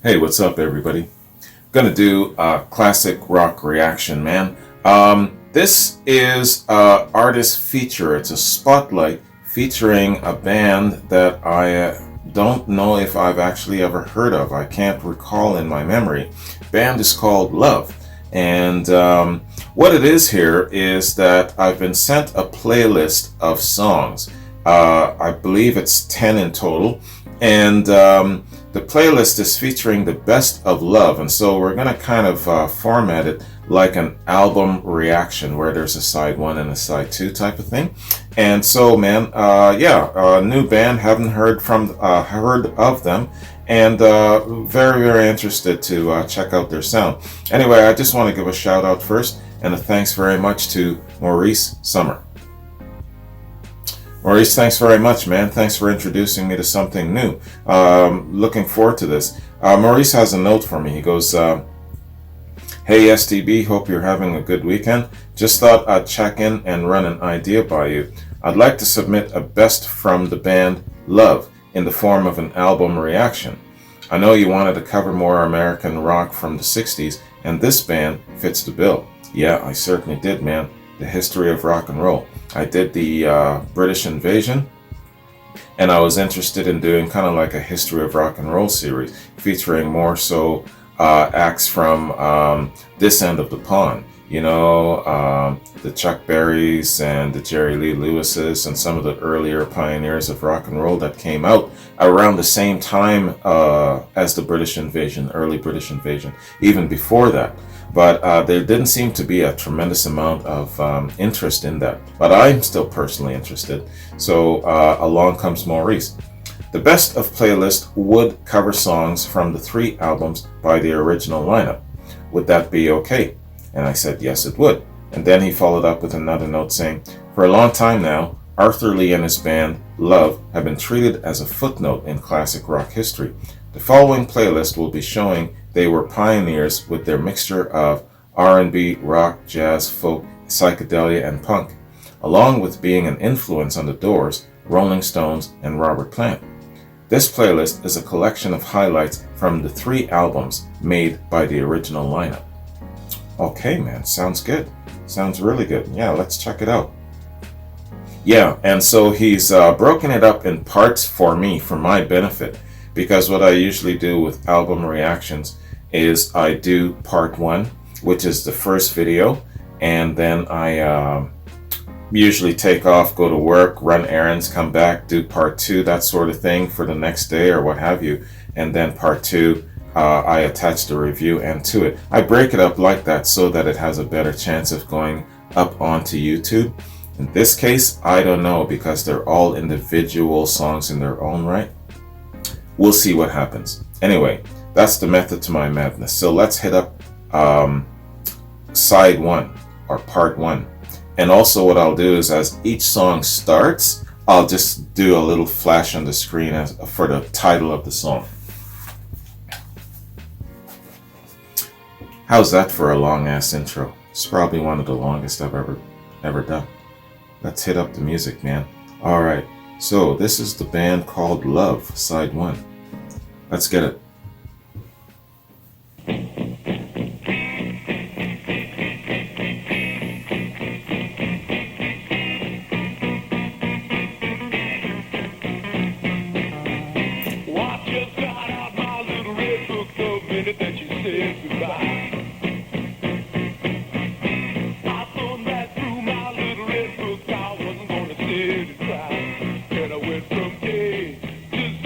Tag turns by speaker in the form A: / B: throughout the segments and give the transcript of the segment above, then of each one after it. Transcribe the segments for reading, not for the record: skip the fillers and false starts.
A: Hey, what's up, everybody? Gonna do a classic rock reaction, man. This is a artist feature. It's a spotlight featuring a band that I don't know if I've actually ever heard of. I can't recall in my memory. Band is called Love. And what it is here is that I've been sent a playlist of songs. I believe it's 10 in total. And the playlist is featuring the best of Love. And so we're going to kind of format it like an album reaction where there's a side one and a side two type of thing. And so, man, new band, haven't heard of them. And very, very interested to check out their sound. Anyway, I just want to give a shout out first and a thanks very much to Maurice Summer. Maurice, thanks very much, man. Thanks for introducing me to something new. Looking forward to this. Maurice has a note for me. He goes, "Hey STB, hope you're having a good weekend. Just thought I'd check in and run an idea by you. I'd like to submit a best from the band Love in the form of an album reaction. I know you wanted to cover more American rock from the 60s, and this band fits the bill." Yeah, I certainly did, man. The history of rock and roll. I did the British invasion, and I was interested in doing kind of like a history of rock and roll series, featuring more so acts from this end of the pond. You know, the Chuck Berrys and the Jerry Lee Lewises and some of the earlier pioneers of rock and roll that came out around the same time as the British invasion, early British invasion, even before that. But there didn't seem to be a tremendous amount of interest in that. But I'm still personally interested. So along comes Maurice. The best of playlist would cover songs from the 3 albums by the original lineup. Would that be okay? And I said, yes, it would. And then he followed up with another note saying, for a long time now, Arthur Lee and his band, Love, have been treated as a footnote in classic rock history. The following playlist will be showing they were pioneers with their mixture of R&B, rock, jazz, folk, psychedelia, and punk, along with being an influence on The Doors, Rolling Stones, and Robert Plant. This playlist is a collection of highlights from the 3 albums made by the original lineup. Okay, man, sounds good. Sounds really good. Yeah, let's check it out. Yeah, and so he's broken it up in parts for me, for my benefit, because what I usually do with album reactions is I do part 1, which is the first video, and then I usually take off, go to work, run errands, come back, do part 2, that sort of thing for the next day or what have you, and then part 2, I attach the review end to it. I break it up like that so that it has a better chance of going up onto YouTube. In this case, I don't know, because they're all individual songs in their own right. We'll see what happens. Anyway, that's the method to my madness. So let's hit up side 1 or part 1. And also what I'll do is as each song starts, I'll just do a little flash on the screen for the title of the song. How's that for a long ass intro? It's probably one of the longest I've ever done. Let's hit up the music, man. Alright, so this is the band called Love, side 1. Let's get it.
B: What just got out my little red book the minute that you said goodbye? I thumbed back through my little red book, I wasn't gonna sit and cry. And I went from A to Z.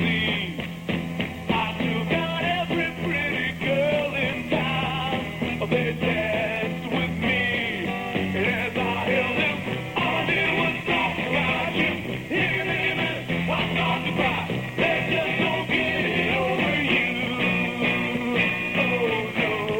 B: I took out every pretty girl in town. They danced with me. And as I held them, all I did was talk about you. Here in a minute, I start to cry. They just don't get it over you. Oh no.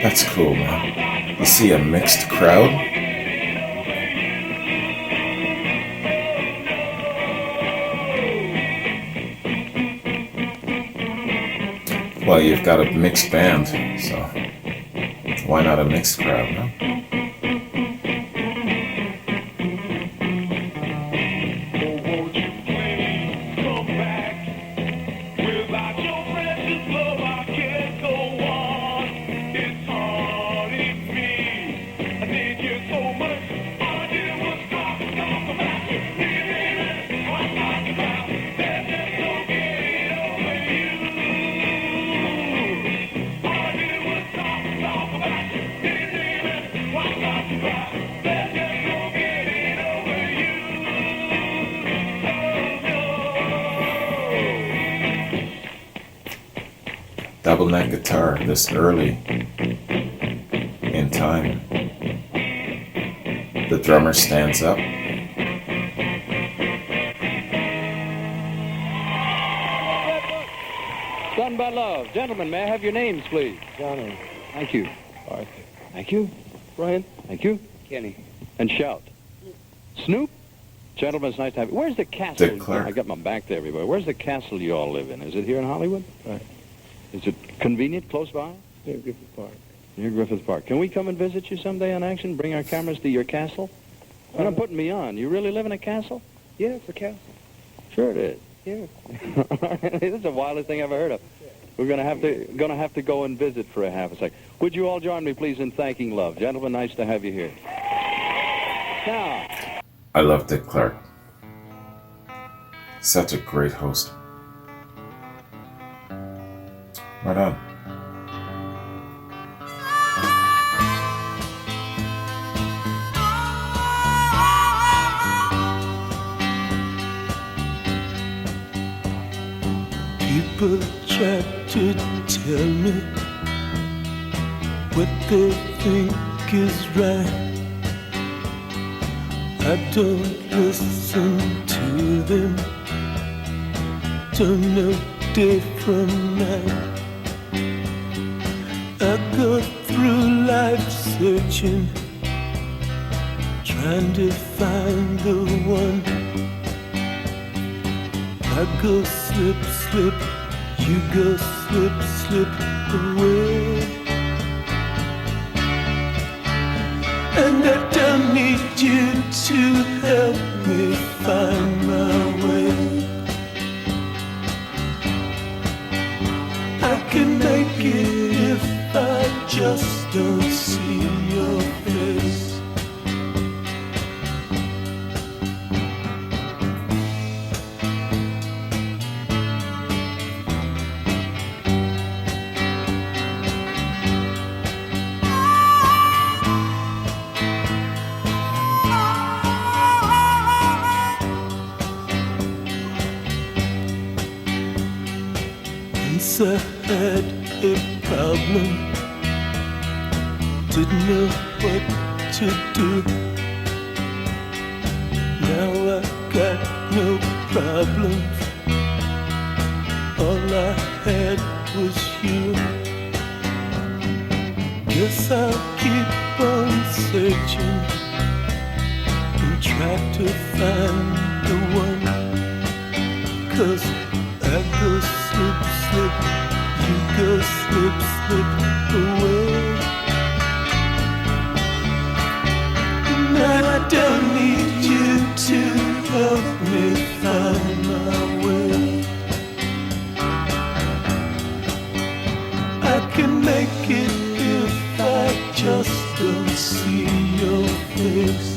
A: That's cool, man. You see a mixed crowd? Well, you've got a mixed band, so why not a mixed crowd, no? Double neck guitar this early in time. The drummer stands up.
C: Done by love. Gentlemen, may I have your names, please?
D: Johnny.
C: Thank you.
D: Arthur.
C: Thank you.
D: Brian.
C: Thank you.
D: Kenny.
C: And shout. Snoop? Gentlemen, it's nice to have you. Where's the castle?
A: Dick Clark.
C: I got my back to everybody. Where's the castle you all live in? Is it here in Hollywood?
D: Right.
C: Is it convenient, close by?
D: Near Griffith Park.
C: Near Griffith Park. Can we come and visit you someday on action? Bring our cameras to your castle? You're not putting me on. You really live in a castle?
D: Yeah, it's a castle.
C: Sure it is.
D: Yeah.
C: This is the wildest thing I've ever heard of. We're gonna have to go and visit for a half a second. Would you all join me, please, in thanking love? Gentlemen, nice to have you here. Now,
A: I love Dick Clark. Such a great host. Right on.
B: People try to tell me what they think is right. I don't listen to them. Don't know day from night. I go through life searching, trying to find the one. I go slip, slip, you go slip, slip away. And I don't need you to help me find my way. I can make it if I just don't see your face. Once I had a problem, didn't know what to do. Now I got no problems, all I had was you. Guess I'll keep on searching and try to find the one. 'Cause I go slip, slip, you go slip, slip away. And I don't need you to help me find my way. I can make it if I just don't see your face.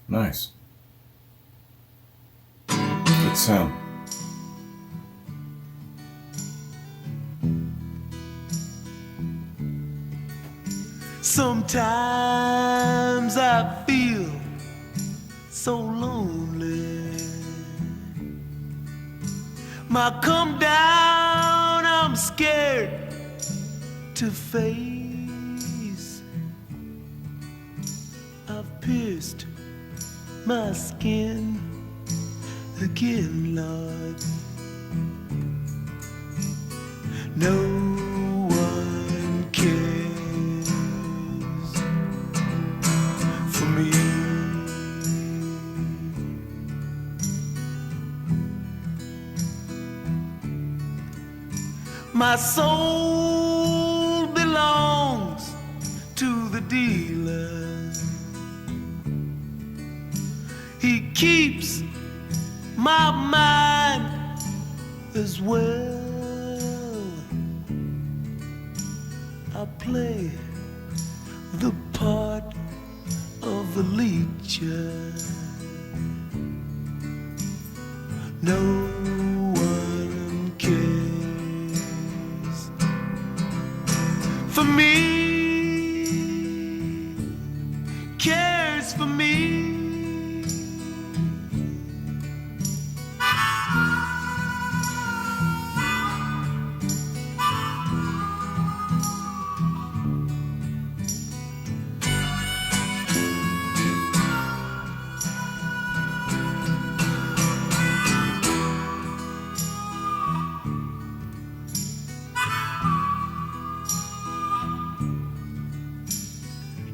A: Nice. Good sound.
E: Sometimes I feel so lonely. My come down, I'm scared to face. I've pierced my skin again, Lord. No one cares for me. My soul belongs to the dealer. He keeps my mind as well. I play the part of the leecher. No one cares for me, cares for me.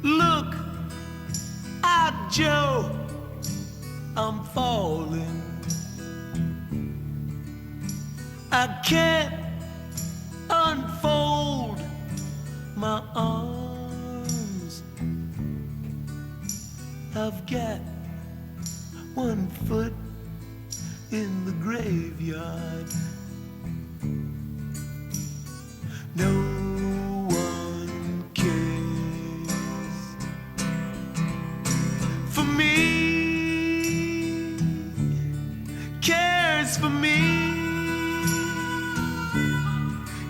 E: Look out, Joe, I'm falling. I can't unfold my arms. I've got one foot in the graveyard. No one cares for me, cares for me,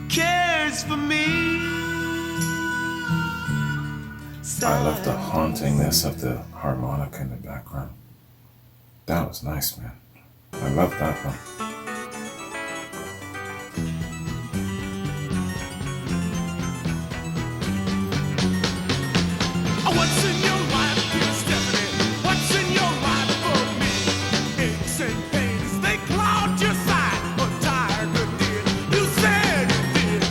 E: cares for me.
A: I love the hauntingness of the harmonica in the background. That was nice, man. I love that one.
E: What's in your life, dear Stephanie? What's in your life for me? Aches and pains, they cloud your sight. But Tiger did, you said it did.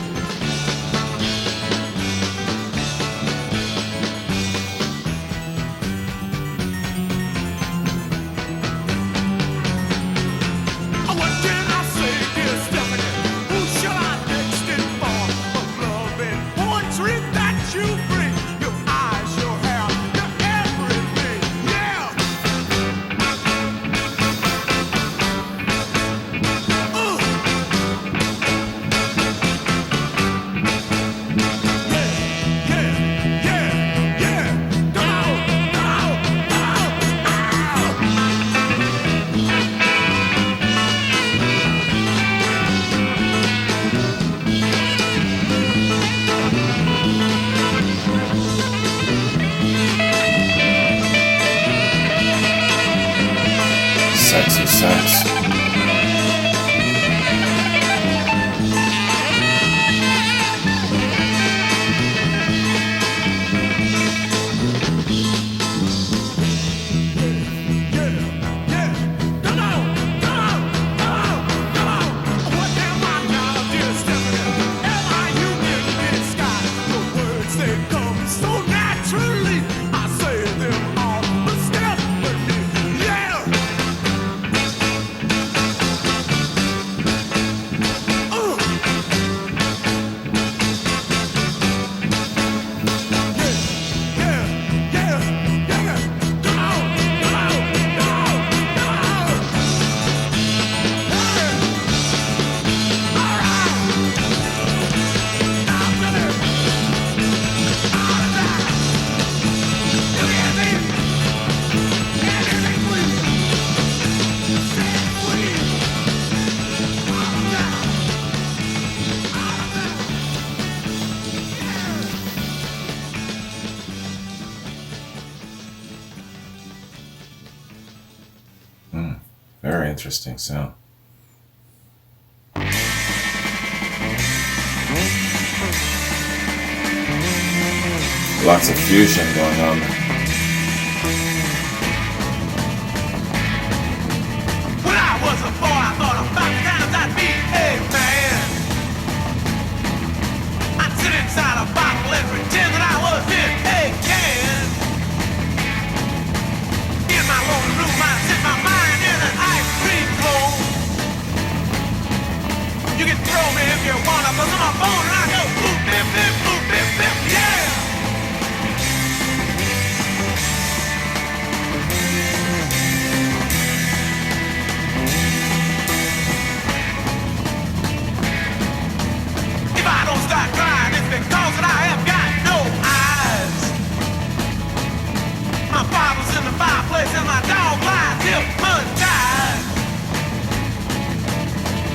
E: What can I say, dear Stephanie? Who shall I next inform of love and poetry that you bring? Your eyes, your hair, your everything, yeah. Yeah. No.
A: Sexy sax.
E: What am I now, dear Stephanie? Am I you in disguise? The words, they come so naturally. I say them all, but Stephanie, yeah.
A: Very interesting sound. Lots of fusion going on there.
E: When I was a boy, I thought about the times I'd be a man. I'd sit inside a bottle and pretend that I was in a can. In my lonely room, I'd sit my mind in an ice cream cone. You can throw me if you wanna, 'cause I'm a bone and I go boop, bip, bip, boop, bip, bip, yeah. If I don't start crying, it's because that I have got no eyes. My Bible's in the fireplace and my dog lies hypnotized.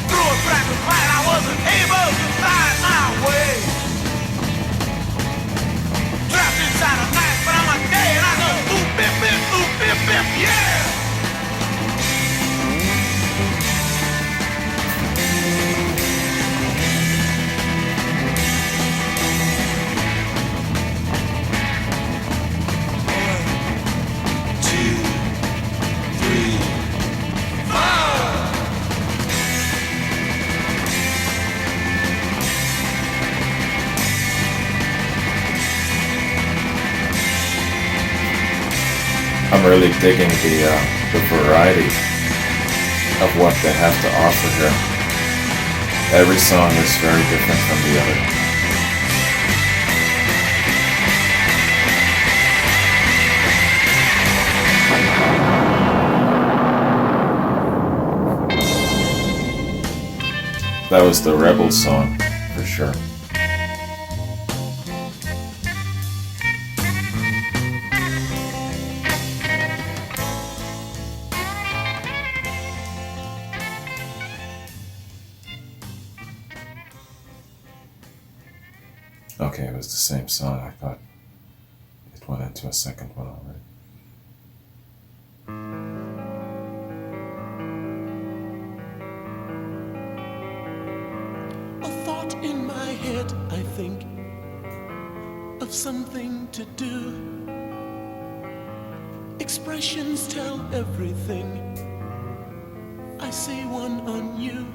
E: Through a crack of light, I wasn't able to find my way. Trapped inside a night, but I'm a day and I go oop, bip, bip, oop, bip, bip, yeah.
A: I'm really digging the variety of what they have to offer here. Every song is very different from the other. That was the Rebel song, for sure. Okay, it was the same song. I thought it went into a second one already.
F: A thought in my head, I think of something to do. Expressions tell everything. I see one on you.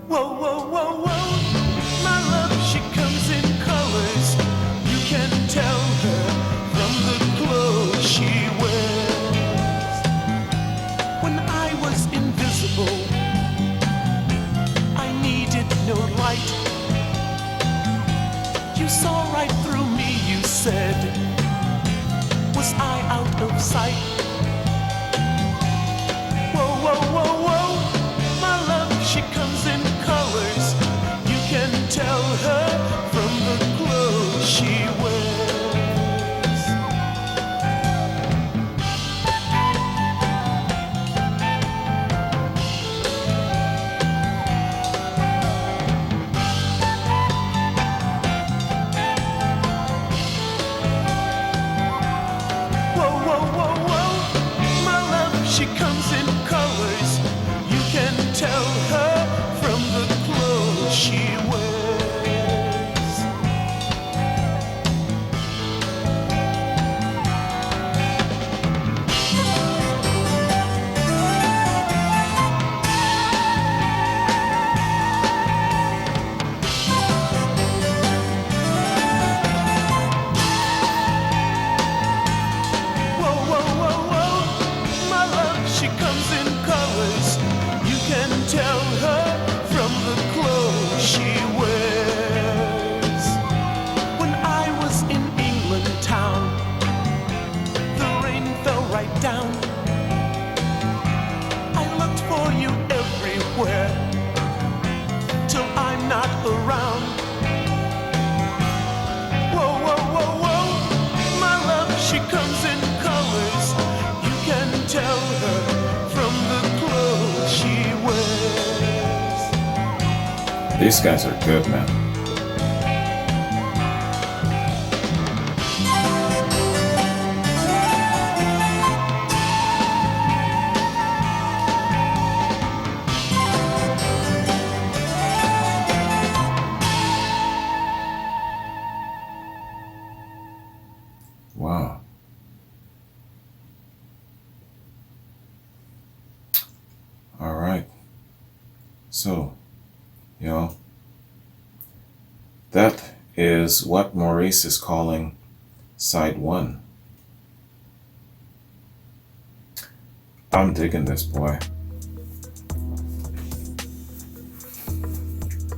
F: Whoa, whoa, whoa, whoa. My love, she comes in colors. You can tell her from the clothes she wears. When I was invisible, I needed no light. You saw right through me, you said. Was I out of sight? Whoa, whoa, whoa, whoa. My love, she comes in colors. You can tell her from the clothes she wears. Whoa, whoa, whoa, whoa. My love, she comes in colors. You can tell her from the clothes she wears. Whoa, whoa, whoa, whoa. My love, she comes in colors. You can tell her from the clothes she wears. When I was in England town, the rain fell right down. I looked for you everywhere till I'm not around. Whoa, whoa, whoa, whoa. My love, she comes in colors. You can tell her from the clothes she wears.
A: These guys are good, man. Wow. All right. So, that is what Maurice is calling side one. I'm digging this, boy.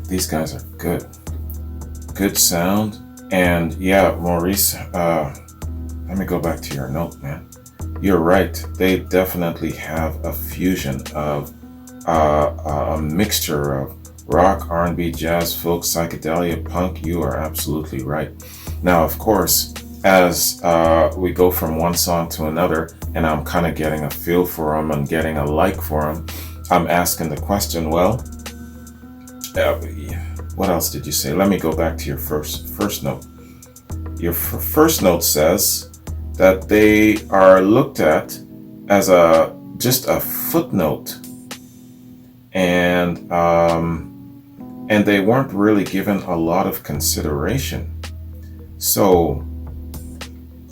A: These guys are good. Good sound. And yeah, Maurice, let me go back to your note, man. You're right. They definitely have a fusion of a mixture of rock, R&B, jazz, folk, psychedelia, punk. You are absolutely right. Now, of course, as we go from one song to another, and I'm kind of getting a feel for them and getting a like for them, I'm asking the question, well, what else did you say? Let me go back to your first note. Your first note says that they are looked at as just a footnote, and they weren't really given a lot of consideration. So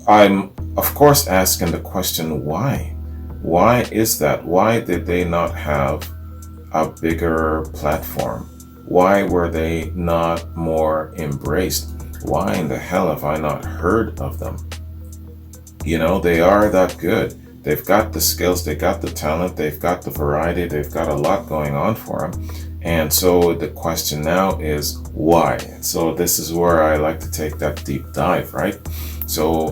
A: I'm of course asking the question, why? Why is that? Why did they not have a bigger platform? Why were they not more embraced? Why in the hell have I not heard of them? They are that good. They've got the skills, they got the talent, they've got the variety, they've got a lot going on for them. And so the question now is why? So this is where I like to take that deep dive, right? So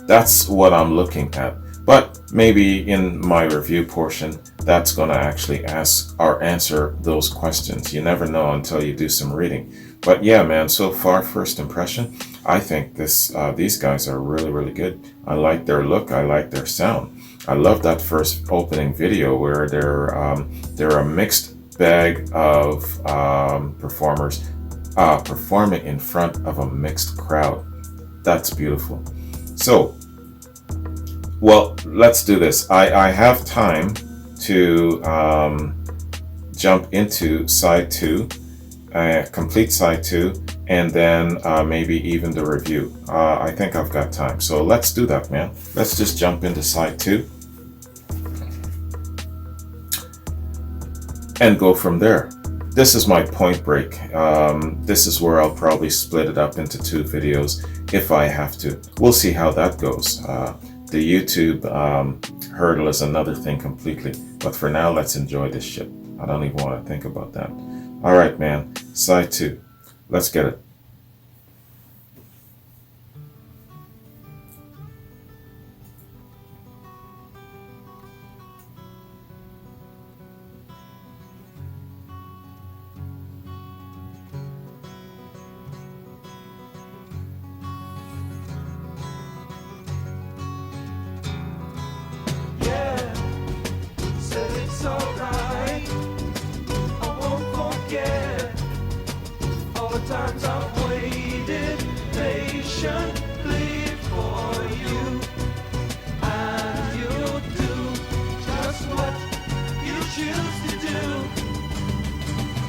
A: that's what I'm looking at. But maybe in my review portion, that's going to actually ask or answer those questions. You never know until you do some reading. But yeah, man, so far, first impression, I think these guys are really, really good. I like their look. I like their sound. I love that first opening video where they're a mixed bag of performers performing in front of a mixed crowd. That's beautiful. So, well, let's do this. I have time to jump into side two, complete side two, and then maybe even the review. I think I've got time. So let's do that, man. Let's just jump into side two and go from there. This is my point break. This is where I'll probably split it up into two videos if I have to. We'll see how that goes. The YouTube hurdle is another thing completely. But for now, let's enjoy this shit. I don't even want to think about that. All right, man. Side two. Let's get it.
F: Yeah, said it's alright. I won't forget all the times I've waited patiently for you. And you'll do just what you choose to do.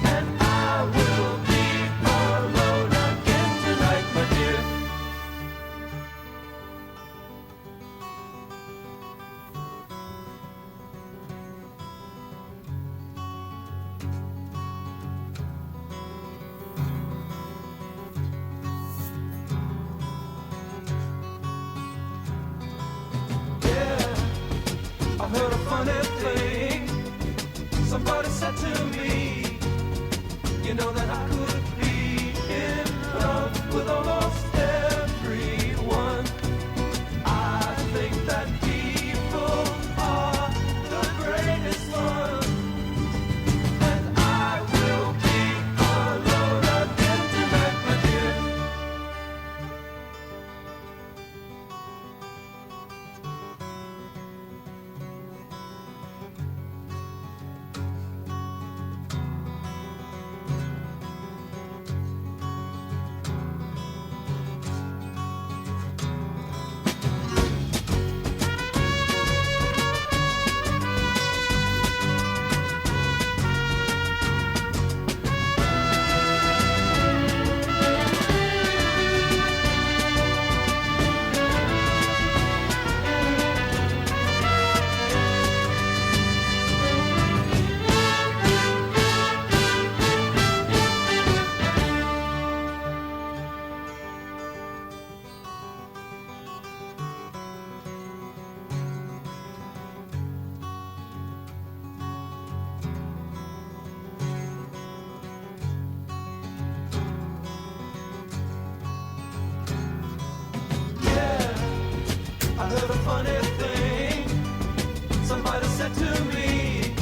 F: And I will be alone again tonight, my dear. I heard a funny thing. Somebody said to me, you know that I could be in love with almost everyone. I think that people are the greatest fun. And I will be alone again tonight, my dear. funny thing. Somebody said to me,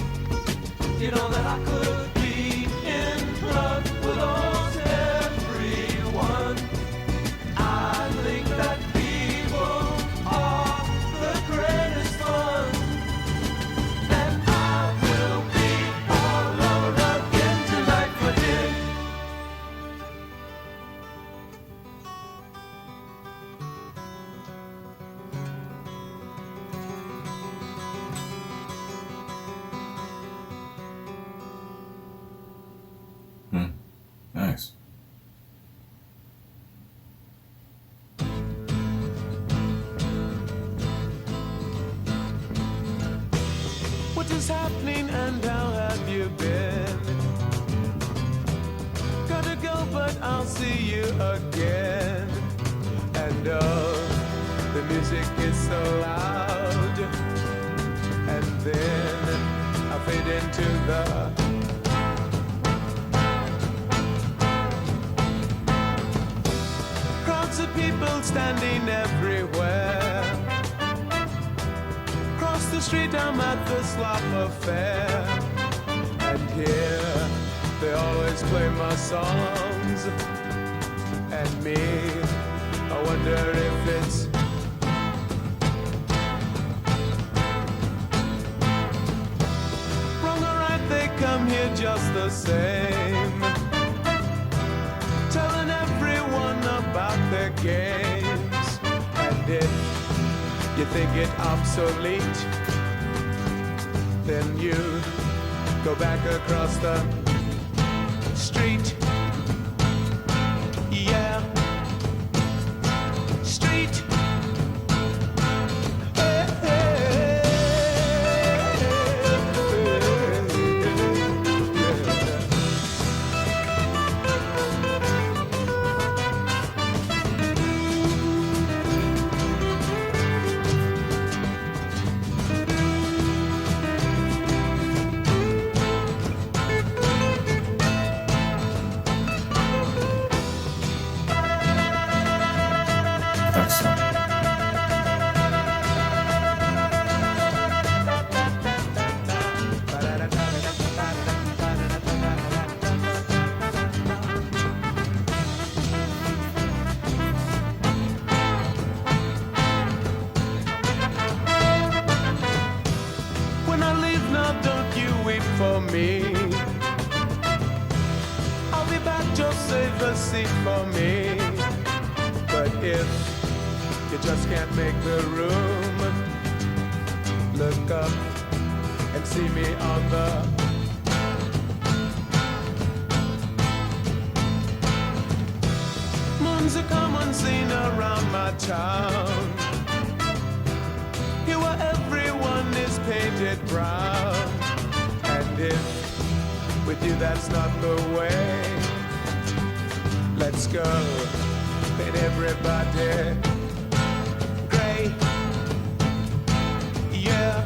F: you know that I could be in love with almost everyone. I think that people are the greatest ones. And I will be all over again tonight, my dear.
A: Nice.
F: What is happening and how have you been? Gotta go, but I'll see you again. And oh, the music is so loud. And then I fade into the crowds of people standing everywhere. Across the street I'm at the slop affair. And here they always play my songs. And me, I wonder if it's wrong or right, they come here just the same, telling everyone about their games. And if you think it obsolete, then you go back across the street. Yeah, street. Hey, hey, yeah.
A: Excellent.
F: When I leave now, don't you wait for me. I'll be back, just save a seat for me. But if you just can't make the room, look up and see me on the moon's a common scene around my town. Here where everyone is painted brown. And if with you that's not the way, let's go, paint everybody gray. Yeah,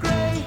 F: gray.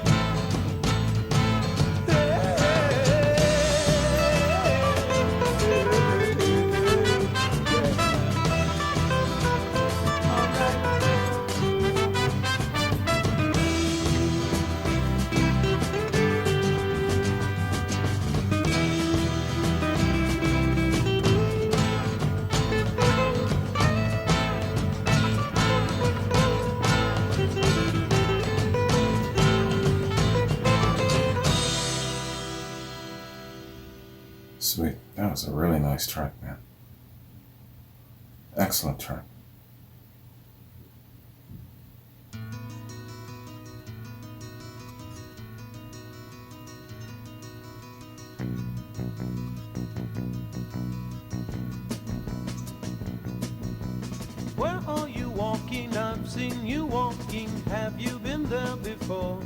A: Sweet. That was a really nice track, man. Excellent track.
F: Where are you walking? I've seen you walking. Have you been there before?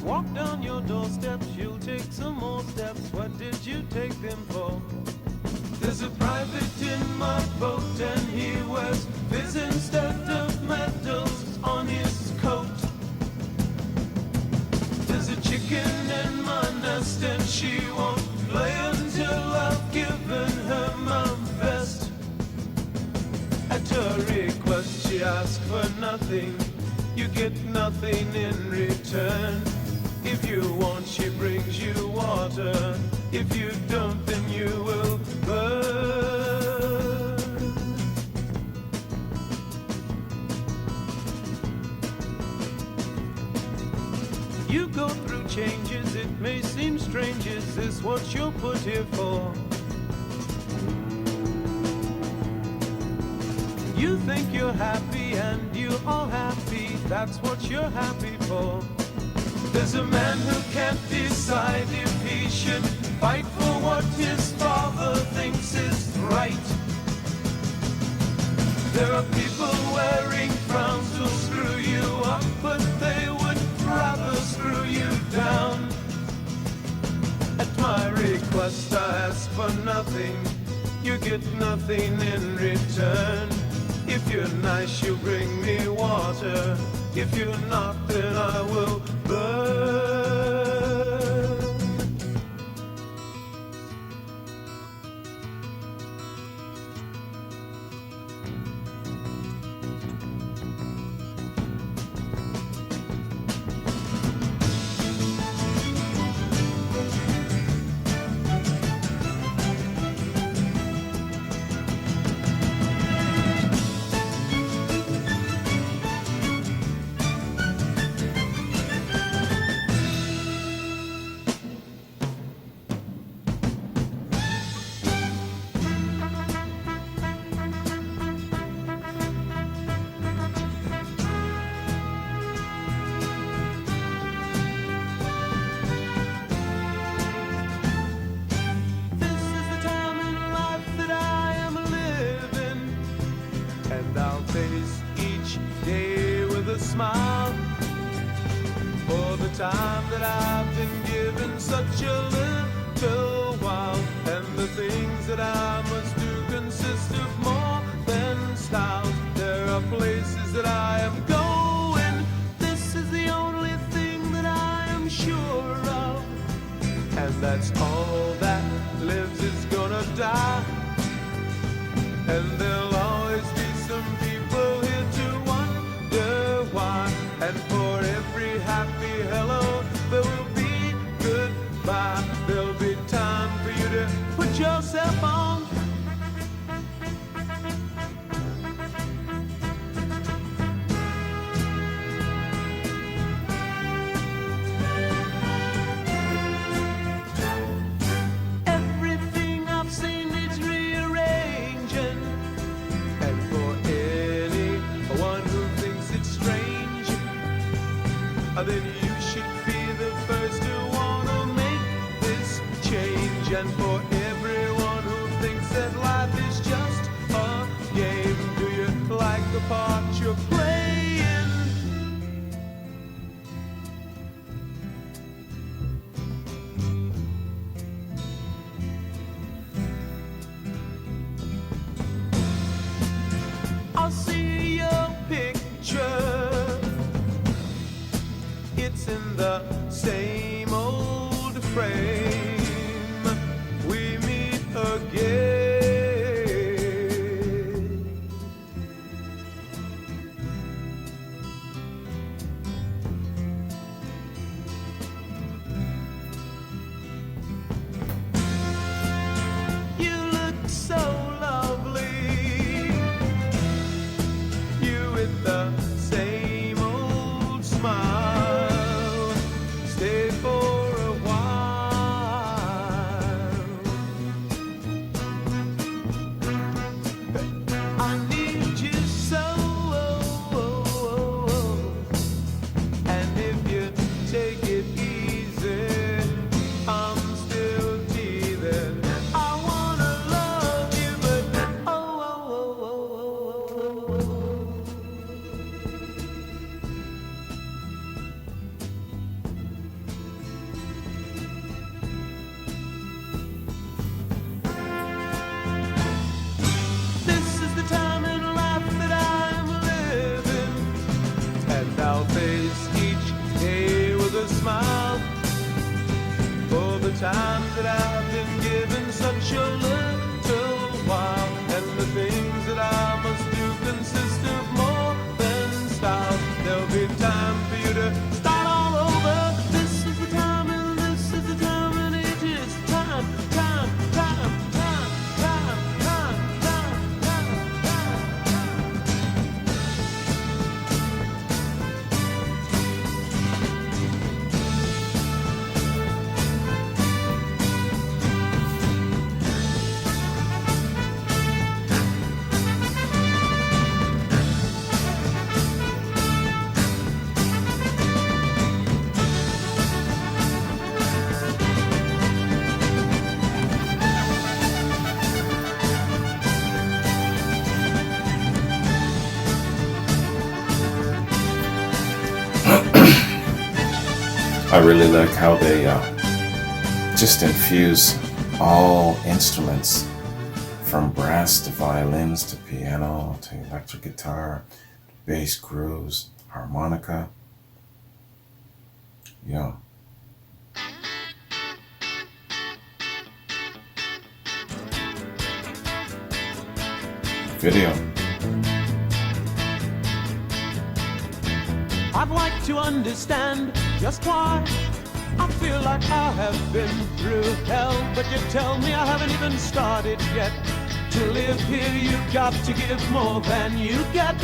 F: Walk down your doorsteps, you'll take some more steps. What did you take them for? There's a private in my boat and he wears fizz instead of medals on his coat. There's a chicken in my nest and she won't play until I've given her my best. nothing in return. If you want, she brings you water. If you don't, then you will burn. You go through changes, it may seem strange. Is this what you're put here for? You think you're happy and you are happy, that's what you're happy for. There's a man who can't decide if he should fight for what his father thinks is right. There are people wearing frowns who'll screw you up, but they would rather screw you down. At my request I ask for nothing, you get nothing in return. If you're nice, you bring me water. If you're not, then I will burn. Smile for the time that I've been given such a little while, and the things that I must do consist of more than style. There are places that I am going, this is the only thing that I am sure of, and that's all that lives is gonna die. And there'll always be some people here to wonder why. And for every happy hello, there will be goodbye. There'll be time for you to put yourself on. Everything I've seen needs rearranging. And for anyone who thinks it's strange, then you should be the first to want to make this change. And for everyone who thinks that life is just a game, do you like the part you're playing? I'll see your picture, it's in the same old frame. We meet again. You look so lovely, you with the same old smile. Stay for a while. I need you so, and if you take it easy, I'm still teething. I wanna love you, but this is the time in life that I'm living, and I'll face each day with a smile. For the time that I've been given such a little while, and the things that I must do consist of more than style. There'll be time for you to
A: I really like how they just infuse all instruments, from brass to violins to piano to electric guitar, bass grooves, harmonica. Yeah. Video.
F: I'd like to understand just why I feel like I have been through hell, but you tell me I haven't even started yet. To live here, you've got to give more than you get.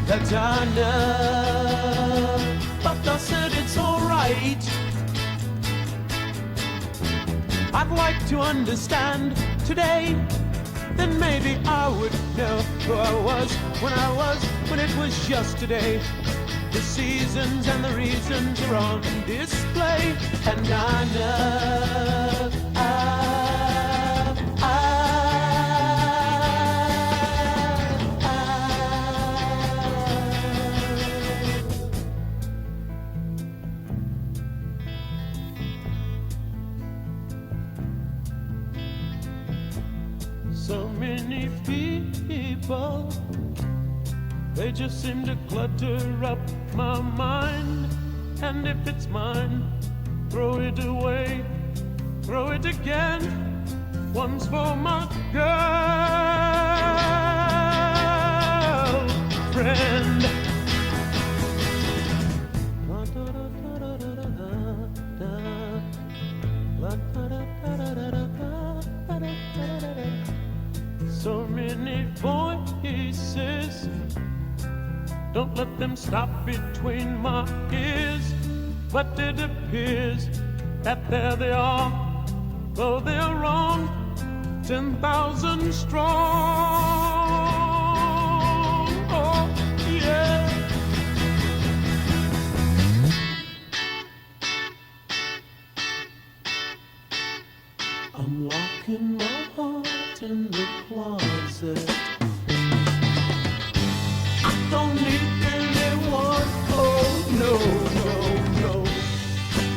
F: That I know, but I said it's alright. I'd like to understand today, then maybe I would know who I was when it was yesterday. The seasons and the reasons are on display, and I know so many people, they just seem to clutter up my mind. And if it's mine, throw it away, throw it again. One's for my girlfriend. So many voices, don't let them stop between my ears. But it appears that there they are, though they're wrong, 10,000 strong. Oh, yeah. I'm locking my heart in the closet. I don't need anyone. Oh no, no, no.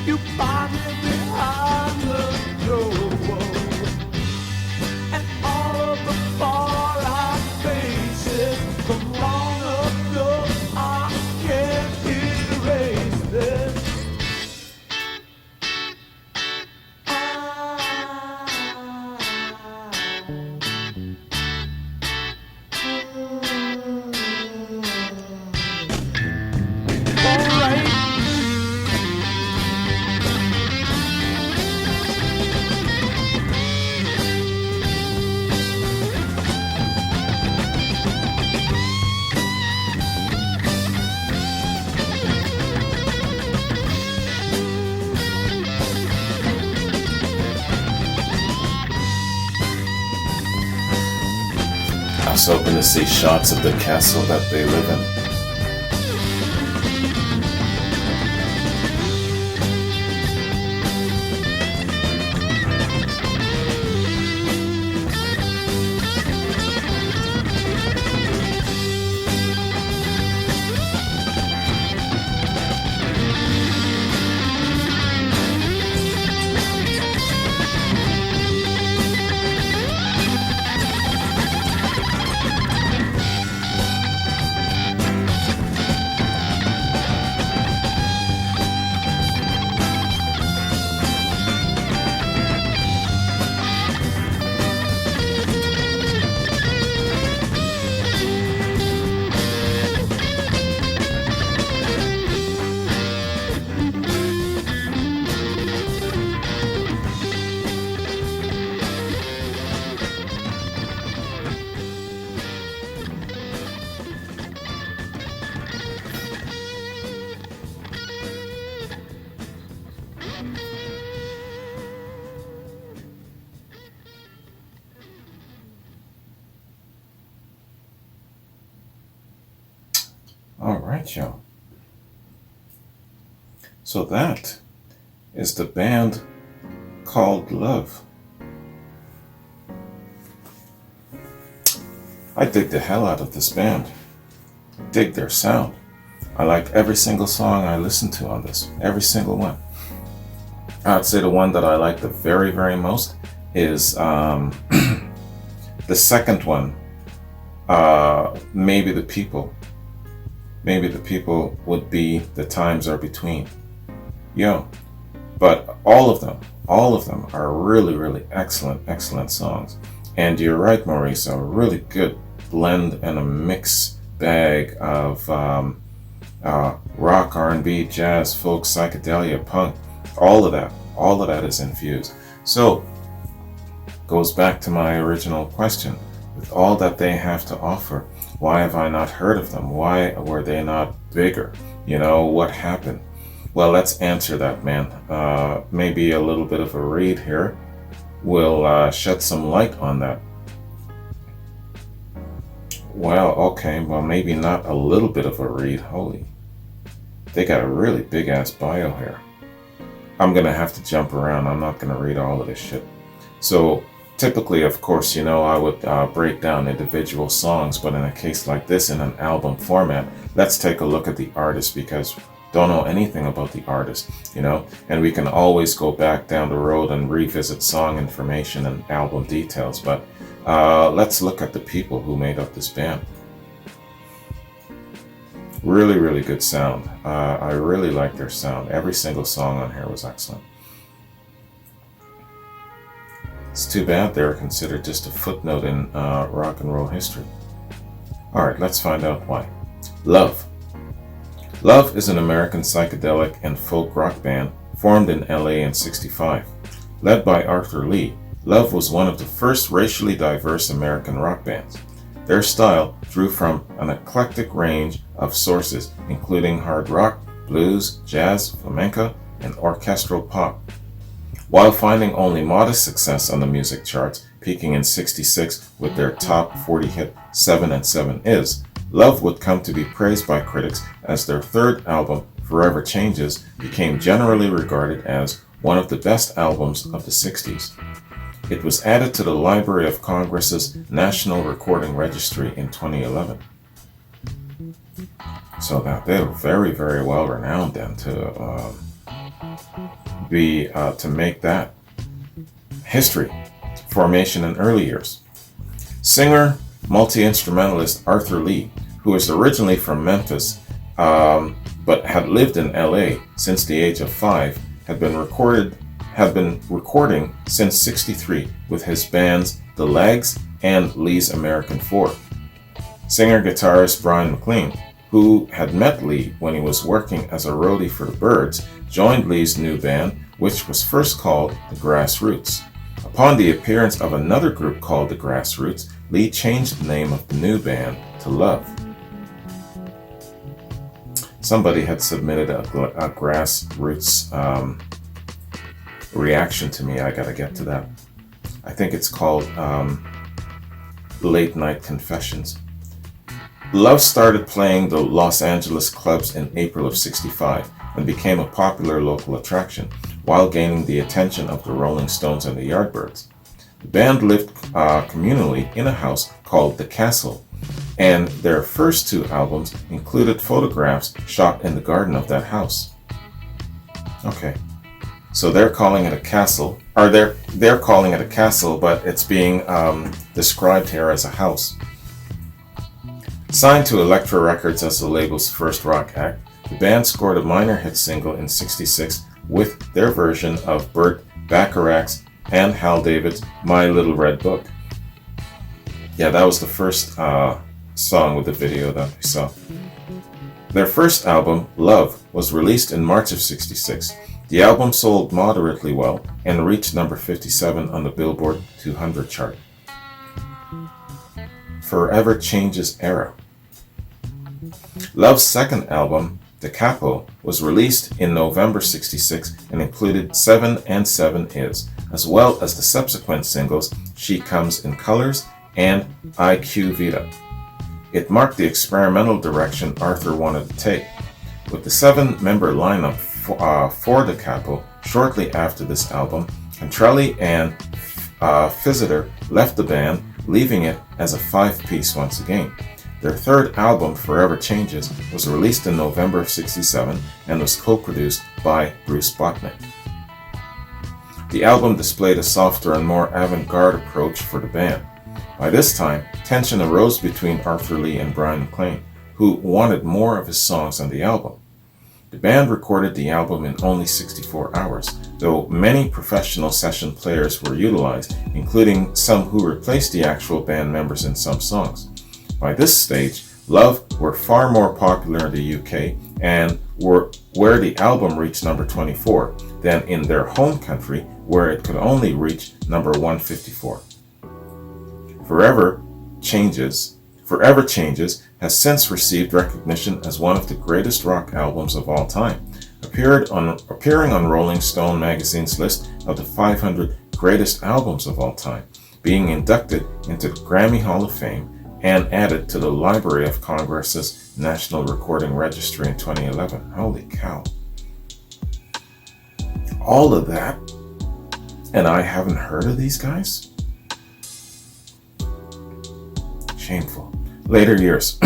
F: You find me behind the door, and all of the far-out faces from long ago, I can't erase them.
A: I was hoping to see shots of the castle that they live in. All right, y'all. So that is the band called Love. I dig the hell out of this band. Dig their sound. I like every single song I listen to on this. Every single one. I'd say the one that I like the very, very most is the second one. Maybe the people. Maybe the people would be the times are between. But all of them are really, really excellent songs. And you're right, Maurice, a really good blend and a mix bag of rock, R&B, jazz, folk, psychedelia, punk. All of that is infused. So, goes back to my original question. With all that they have to offer, why have I not heard of them? Why were they not bigger? What happened? Well, let's answer that, man. Maybe a little bit of a read here will shed some light on that. Well, okay, well, maybe not a little bit of a read. Holy, they got a really big ass bio here. I'm gonna have to jump around. I'm not gonna read all of this shit. So, typically, of course, I would break down individual songs, but in a case like this, in an album format, let's take a look at the artist, because don't know anything about the artist, and we can always go back down the road and revisit song information and album details, but let's look at the people who made up this band. Really, really good sound. I really like their sound. Every single song on here was excellent. It's too bad they're considered just a footnote in rock and roll history. Alright, let's find out why. Love. Love is an American psychedelic and folk rock band formed in LA in '65. Led by Arthur Lee, Love was one of the first racially diverse American rock bands. Their style drew from an eclectic range of sources, including hard rock, blues, jazz, flamenco, and orchestral pop. While finding only modest success on the music charts, peaking in '66 with their top 40 hit 7 and 7 Is, Love would come to be praised by critics as their third album, Forever Changes, became generally regarded as one of the best albums of the '60s. It was added to the Library of Congress's National Recording Registry in 2011. So that they're very, very well renowned then to make that history. Formation in early years. Singer, multi-instrumentalist Arthur Lee, who is originally from Memphis but had lived in LA since the age of 5, had been recording since '63 with his bands The Lags and Lee's American Four. Singer-guitarist Brian McLean, who had met Lee when he was working as a roadie for the Byrds, joined Lee's new band, which was first called The Grassroots. Upon the appearance of another group called The Grassroots, Lee changed the name of the new band to Love. Somebody had submitted a Grassroots reaction to me. I gotta get to that. I think it's called Late Night Confessions. Love started playing the Los Angeles clubs in April of '65 and became a popular local attraction while gaining the attention of the Rolling Stones and the Yardbirds. The band lived communally in a house called The Castle, and their first 2 albums included photographs shot in the garden of that house. Okay, so they're calling it a castle, or they're calling it a castle, but it's being described here as a house. Signed to Elektra Records as the label's first rock act, the band scored a minor hit single in '66 with their version of Burt Bacharach's and Hal David's My Little Red Book. Yeah, that was the first song with the video that we saw. Their first album, Love, was released in March of '66. The album sold moderately well and reached number 57 on the Billboard 200 chart. Forever Changes Era. Love's second album, Da Capo, was released in November '66 and included 7 and 7 Is, as well as the subsequent singles She Comes in Colors and IQ Vita. It marked the experimental direction Arthur wanted to take. With the 7-member lineup for Da Capo shortly after this album, Cantrelli and Fiziter left the band, leaving it as a 5-piece once again. Their third album, Forever Changes, was released in November of '67 and was co-produced by Bruce Botnick. The album displayed a softer and more avant-garde approach for the band. By this time, tension arose between Arthur Lee and Brian McLean, who wanted more of his songs on the album. The band recorded the album in only 64 hours, though many professional session players were utilized, including some who replaced the actual band members in some songs. By this stage, Love were far more popular in the UK and were where the album reached number 24 than in their home country, where it could only reach number 154. Forever Changes has since received recognition as one of the greatest rock albums of all time, appearing on Rolling Stone magazine's list of the 500 greatest albums of all time, being inducted into the Grammy Hall of Fame, and added to the Library of Congress's National Recording Registry in 2011. Holy cow. All of that, and I haven't heard of these guys? Shameful. Later years.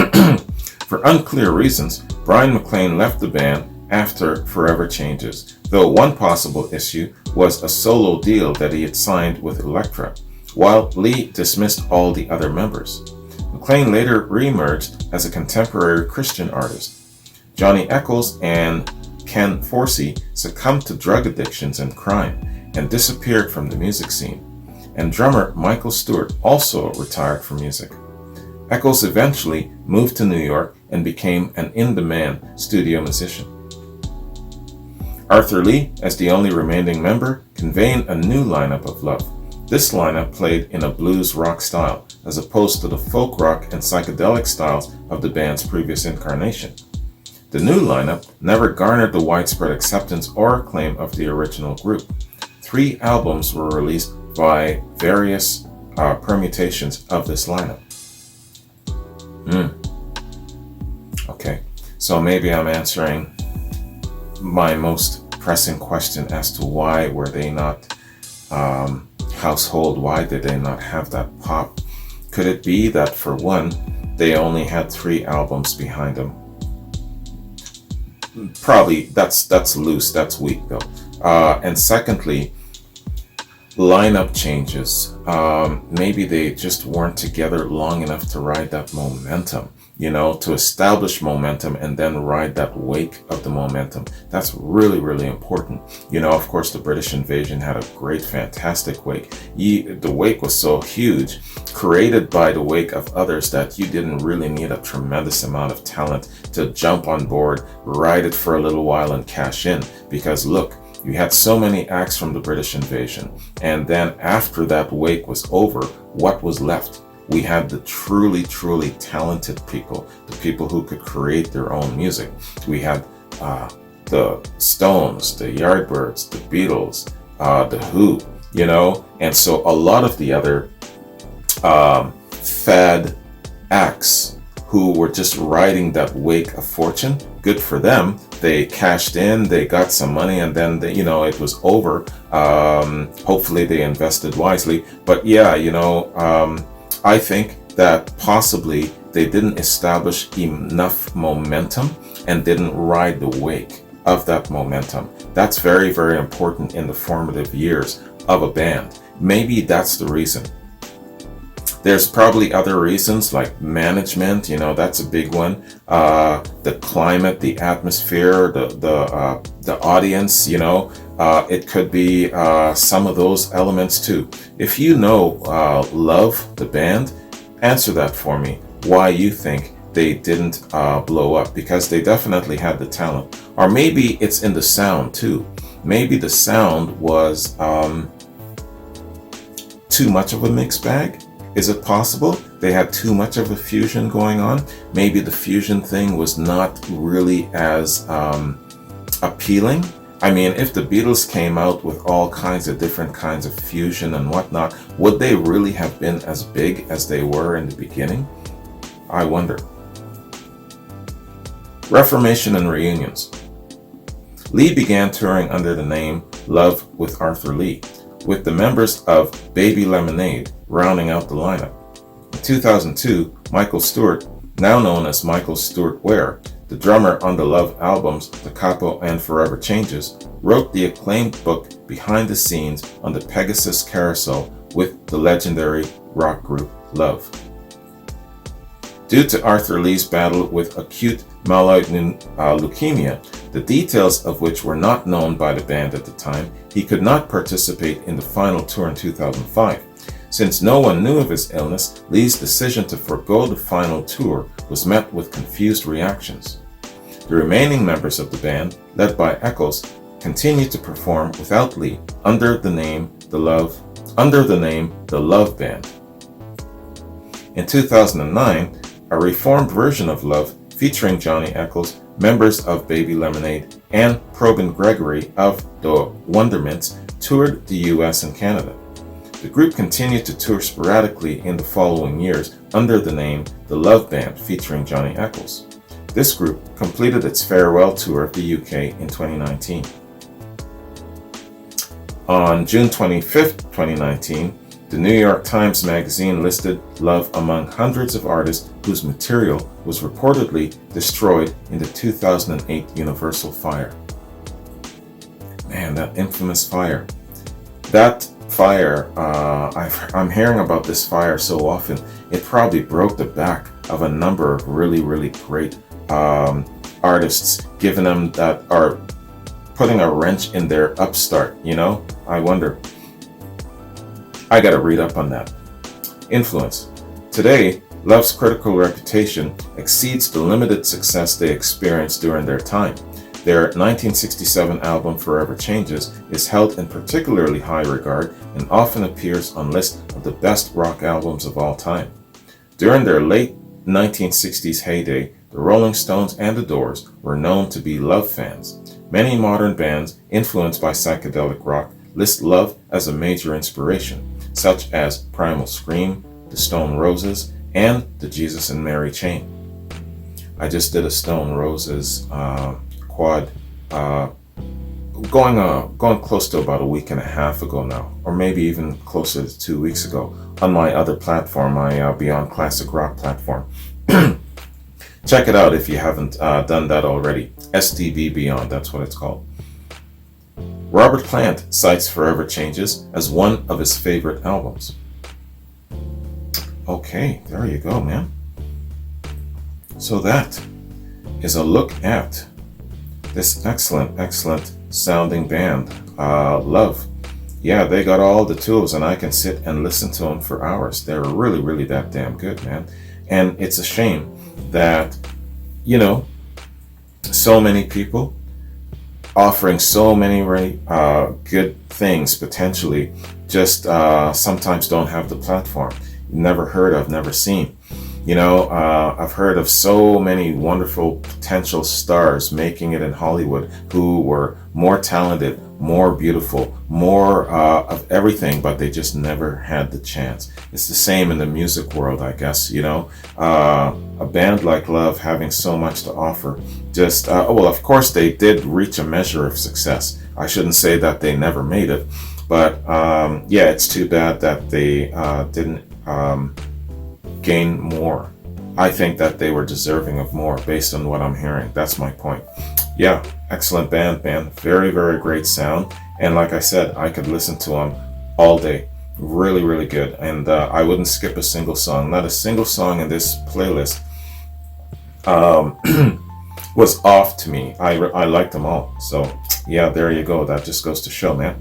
A: For unclear reasons, Brian McLean left the band after Forever Changes, though one possible issue was a solo deal that he had signed with Elektra, while Lee dismissed all the other members. McLean later re-emerged as a contemporary Christian artist. Johnny Eccles and Ken Forsey succumbed to drug addictions and crime and disappeared from the music scene, and drummer Michael Stewart also retired from music. Eccles eventually moved to New York and became an in-demand studio musician. Arthur Lee, as the only remaining member, convened a new lineup of Love. This lineup played in a blues rock style, as opposed to the folk rock and psychedelic styles of the band's previous incarnation. The new lineup never garnered the widespread acceptance or acclaim of the original group. 3 albums were released by various permutations of this lineup. Okay, so maybe I'm answering my most pressing question as to why were they not household, why did they not have that pop? Could it be that, for one, they only had 3 albums behind them? Probably that's loose, that's weak though. And secondly, lineup changes. Maybe they just weren't together long enough to ride that momentum, to establish momentum and then ride that wake of the momentum. That's really, really important. Of course, the British invasion had a great, fantastic wake. The wake was so huge, created by the wake of others, that you didn't really need a tremendous amount of talent to jump on board, ride it for a little while and cash in. Because look, you had so many acts from the British invasion, and then after that wake was over, what was left? We had the truly, truly talented people, the people who could create their own music. We had the Stones, the Yardbirds, the Beatles, the Who, and so a lot of the other fad acts who were just riding that wake of fortune, good for them. They cashed in, they got some money, and then it was over. Hopefully they invested wisely. But yeah, I think that possibly they didn't establish enough momentum and didn't ride the wake of that momentum. That's very, very important in the formative years of a band. Maybe that's the reason. There's probably other reasons like management, that's a big one. The climate, the atmosphere, the audience, it could be some of those elements too. If you know Love, the band, answer that for me. Why you think they didn't blow up? Because they definitely had the talent. Or maybe it's in the sound too. Maybe the sound was too much of a mixed bag. Is it possible they had too much of a fusion going on? Maybe the fusion thing was not really as appealing. I mean, if the Beatles came out with all kinds of different kinds of fusion and whatnot, would they really have been as big as they were in the beginning? I wonder. Reformation and reunions. Lee began touring under the name Love with Arthur Lee, with the members of Baby Lemonade rounding out the lineup. In 2002, Michael Stewart, now known as Michael Stewart Ware, the drummer on the Love albums, The Capo and Forever Changes, wrote the acclaimed book Behind the Scenes on the Pegasus Carousel with the legendary rock group Love. Due to Arthur Lee's battle with acute myeloid leukemia, the details of which were not known by the band at the time, he could not participate in the final tour in 2005. Since no one knew of his illness, Lee's decision to forego the final tour was met with confused reactions. The remaining members of the band, led by Eccles, continued to perform without Lee under the name The Love Band. In 2009, a reformed version of Love featuring Johnny Eccles, members of Baby Lemonade, and Probin Gregory of the Wondermints toured the US and Canada. The group continued to tour sporadically in the following years under the name The Love Band featuring Johnny Eccles. This group completed its farewell tour of the UK in 2019. On June 25, 2019, the New York Times Magazine listed Love among hundreds of artists whose material was reportedly destroyed in the 2008 Universal fire. Man, that infamous fire. That fire, I'm hearing about this fire so often, it probably broke the back of a number of really, really great artists, giving them that, are putting a wrench in their upstart, you know? I wonder. I gotta read up on that. Influence. Today, Love's critical reputation exceeds the limited success they experienced during their time. Their 1967 album Forever Changes is held in particularly high regard and often appears on lists of the best rock albums of all time. During their late 1960s heyday, the Rolling Stones and the Doors were known to be Love fans. Many modern bands influenced by psychedelic rock list Love as a major inspiration, such as Primal Scream, the Stone Roses, and the Jesus and Mary Chain. I just did a Stone Roses quad going close to about a week and a half ago now, or maybe even closer to 2 weeks ago, on my other platform, my Beyond Classic Rock platform. Check it out if you haven't done that already. STB Beyond, that's what it's called. Robert Plant cites Forever Changes as one of his favorite albums. Okay, there you go, man. So that is a look at this excellent sounding band, Love. Yeah, they got all the tools and I can sit and listen to them for hours. They're really that damn good, man. And it's a shame that, you know, so many people offering so many good things potentially just sometimes don't have the platform. Never heard of, never seen. You know, I've heard of so many wonderful potential stars making it in Hollywood who were more talented, more beautiful, more of everything, but they just never had the chance. It's the same in the music world, I guess, you know. A band like Love having so much to offer, just, well, of course they did reach a measure of success. I shouldn't say that they never made it, but yeah, it's too bad that they didn't gain more. I think that they were deserving of more based on what I'm hearing. That's my point. Yeah, excellent band, man. Very great sound. And like I said, I could listen to them all day. Really good. And I wouldn't skip a single song. Not a single song in this playlist was off to me. I liked them all. So yeah, there you go. That just goes to show, man.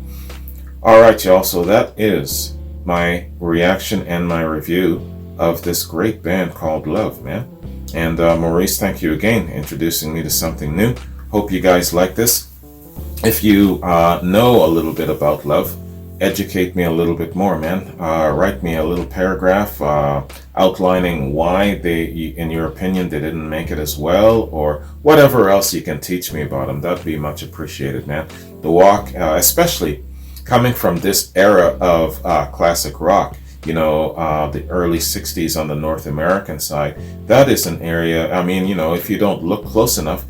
A: All right, y'all. So that is my reaction and my review of this great band called Love, man. And Maurice, thank you again introducing me to something new. Hope you guys like this. If you know a little bit about Love, educate me a little bit more, man. Write me a little paragraph outlining why they, in your opinion, they didn't make it as well, or whatever else you can teach me about them. That'd be much appreciated, man. The Walk, especially coming from this era of classic rock, you know, the early 60s on the North American side, that is an area, I mean, you know, if you don't look close enough,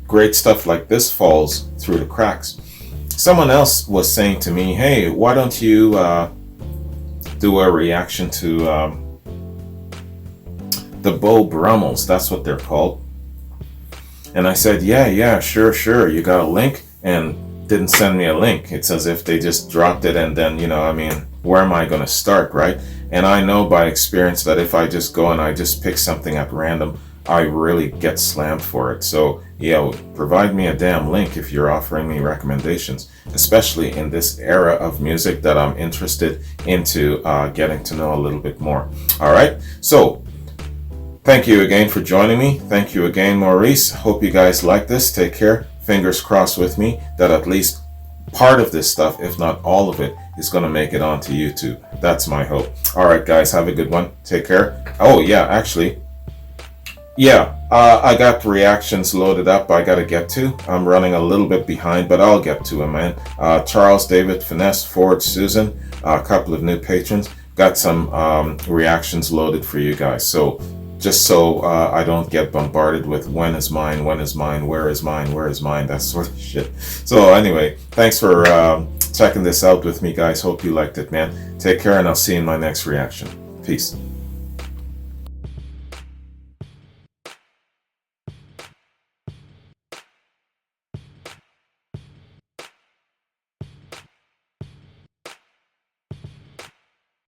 A: great stuff like this falls through the cracks. Someone else was saying to me, hey, why don't you do a reaction to the Beau Brummels, that's what they're called. And I said, yeah, sure. You got a link? And didn't send me a link. It's as if they just dropped it, and then, where am I going to start, right? And I know by experience that if I just go and I just pick something at random, I really get slammed for it. So, provide me a damn link if you're offering me recommendations, especially in this era of music that I'm interested into getting to know a little bit more. All right. So, thank you again for joining me. Thank you again, Maurice. Hope you guys like this. Take care. Fingers crossed with me that at least part of this stuff, if not all of it, is going to make it onto YouTube. That's my hope. All right, guys, have a good one. Take care. Oh, yeah, actually, I got reactions loaded up I got to get to. I'm running a little bit behind, but I'll get to them, man. Charles, David, Finesse, Ford, Susan, a couple of new patrons. Got some reactions loaded for you guys. So just so I don't get bombarded with when is mine, where is mine, that sort of shit. So anyway, thanks for checking this out with me, guys. Hope you liked it, man. Take care, and I'll see you in my next reaction. Peace.